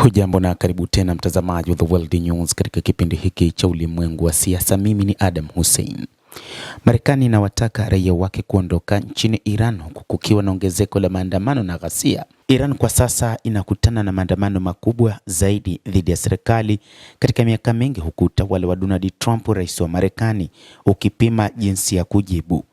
Hujambo na karibu tena mtazamaji wa The World News katika kipindi hiki cha ulimwengu wa siasa. Mimi ni Adam Hussein. Marekani inawataka raia wake kuondoka nchini Iran huku kukiwa na ongezeko la maandamano na ghasia. Iran kwa sasa inakutana na maandamano makubwa zaidi dhidi ya serikali katika miaka mingi, huku utawala wa Donald Trump, rais wa Marekani, ukipima jinsi ya kujibu.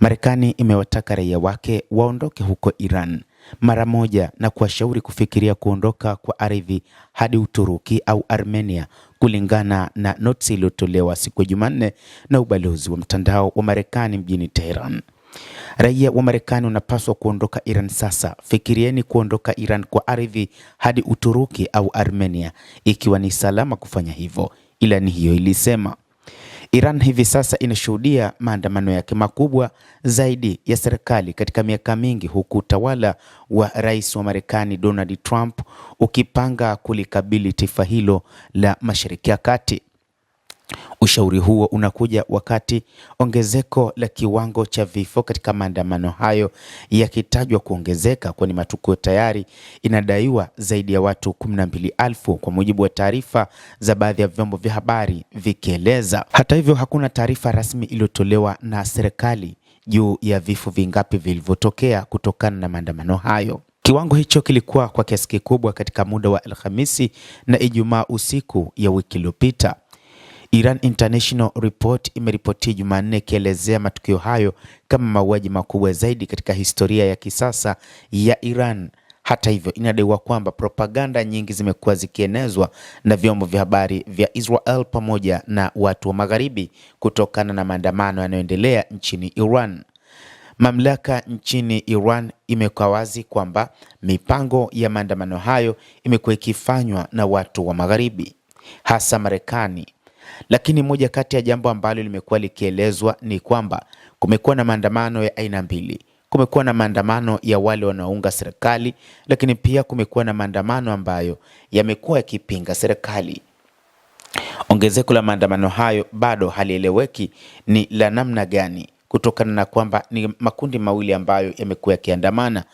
Marekani imewataka raia wake waondoke huko Iran mara moja na kuwashauri kufikiria kuondoka kwa ardhi hadi Uturuki au Armenia, kulingana na notisi iliyotolewa siku ya Jumanne na ubalozi wa mtandao wa Marekani mjini Tehran. Raia wa Marekani wanapaswa kuondoka Iran sasa. Fikirieni kuondoka Iran kwa ardhi hadi Uturuki au Armenia ikiwa ni salama kufanya hivyo, ilani hiyo ilisema. Iran hivi sasa inashuhudia maandamano yake makubwa zaidi ya serikali katika miaka mingi, huku utawala wa rais wa Marekani Donald Trump ukipanga kulikabili taifa hilo la Mashariki ya Kati. Ushauri huo unakuja wakati ongezeko la kiwango cha vifo katika maandamano hayo yakitajwa kuongezeka, kwani matukio tayari inadaiwa zaidi ya watu 12,000 kwa mujibu wa taarifa za baadhi ya vyombo vya habari vikieleza. Hata hivyo, hakuna taarifa rasmi iliyotolewa na serikali juu ya vifo vingapi vilivyotokea kutokana na maandamano hayo. Kiwango hicho kilikuwa kwa kiasi kikubwa katika muda wa Alhamisi na Ijumaa usiku ya wiki iliyopita. Iran International Report imeripoti Jumanne ikielezea matukio hayo kama mauaji makubwa zaidi katika historia ya kisasa ya Iran. Hata hivyo, inadaiwa kwamba propaganda nyingi zimekuwa zikienezwa na vyombo vya habari vya Israel pamoja na watu wa Magharibi kutokana na maandamano yanayoendelea nchini Iran. Mamlaka nchini Iran imekuwa wazi kwamba mipango ya maandamano hayo imekuwa ikifanywa na watu wa Magharibi, hasa Marekani. Lakini moja kati ya jambo ambalo limekuwa likielezwa ni kwamba kumekuwa na maandamano ya aina mbili. Kumekuwa na maandamano ya wale wanaounga serikali, lakini pia kumekuwa na maandamano ambayo yamekuwa yakipinga serikali. Ongezeko la maandamano hayo bado halieleweki ni la namna gani, kutokana na kwamba ni makundi mawili ambayo yamekuwa yakiandamana,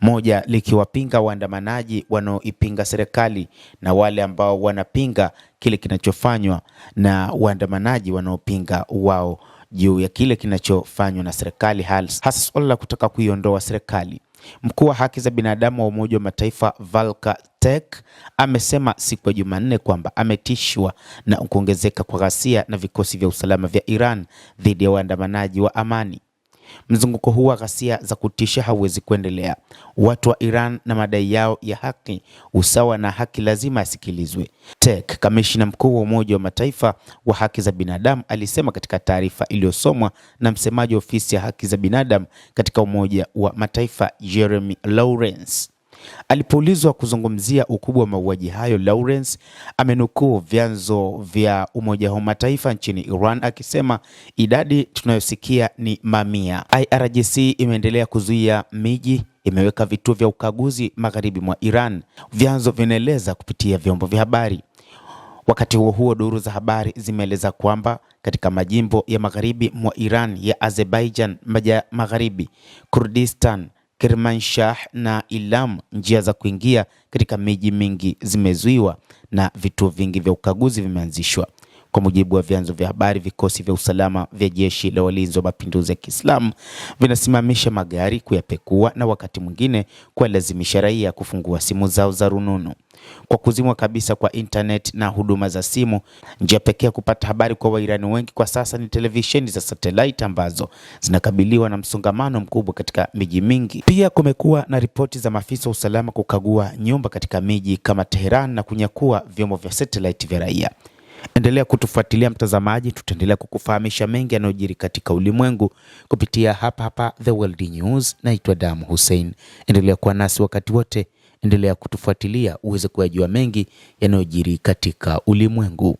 moja likiwapinga waandamanaji wanaoipinga serikali na wale ambao wanapinga kile kinachofanywa na waandamanaji wanaopinga wao juu ya kile kinachofanywa na serikali, hasa swala la kutaka kuiondoa serikali. Mkuu wa haki za binadamu wa Umoja wa Mataifa Volker Turk amesema siku ya Jumanne kwamba ametishwa na kuongezeka kwa ghasia na vikosi vya usalama vya Iran dhidi ya waandamanaji wa amani. Mzunguko huu wa ghasia za kutisha hauwezi kuendelea. Watu wa Iran na madai yao ya haki, usawa na haki lazima asikilizwe. Turk, kamishna mkuu wa Umoja wa Mataifa wa haki za binadamu, alisema katika taarifa iliyosomwa na msemaji wa ofisi ya haki za binadamu katika Umoja wa Mataifa Jeremy Lawrence. Alipoulizwa kuzungumzia ukubwa wa mauaji hayo, Lawrence amenukuu vyanzo vya Umoja wa Mataifa nchini Iran akisema idadi tunayosikia ni mamia. IRGC imeendelea kuzuia miji, imeweka vituo vya ukaguzi magharibi mwa Iran, vyanzo vinaeleza kupitia vyombo vya habari. Wakati huo huo, duru za habari zimeeleza kwamba katika majimbo ya magharibi mwa Iran ya Azerbaijan Magharibi, Kurdistan, Kermanshah na Ilam, njia za kuingia katika miji mingi zimezuiwa na vituo vingi vya ukaguzi vimeanzishwa. Kwa mujibu wa vyanzo vya habari, vikosi vya usalama vya jeshi la walinzi wa mapinduzi ya Kiislamu vinasimamisha magari, kuyapekua na wakati mwingine kuwalazimisha raia kufungua simu zao za rununu. Kwa kuzimwa kabisa kwa internet na huduma za simu, njia pekee ya kupata habari kwa Wairani wengi kwa sasa ni televisheni za satellite ambazo zinakabiliwa na msongamano mkubwa katika miji mingi. Pia kumekuwa na ripoti za maafisa wa usalama kukagua nyumba katika miji kama Tehran na kunyakua vyombo vya satellite vya raia. Endelea kutufuatilia mtazamaji, tutaendelea kukufahamisha mengi yanayojiri katika ulimwengu kupitia hapa The World News. Naitwa Adam Hussein. Endelea kuwa nasi wakati wote, endelea kutufuatilia uweze kuyajua mengi yanayojiri katika ulimwengu.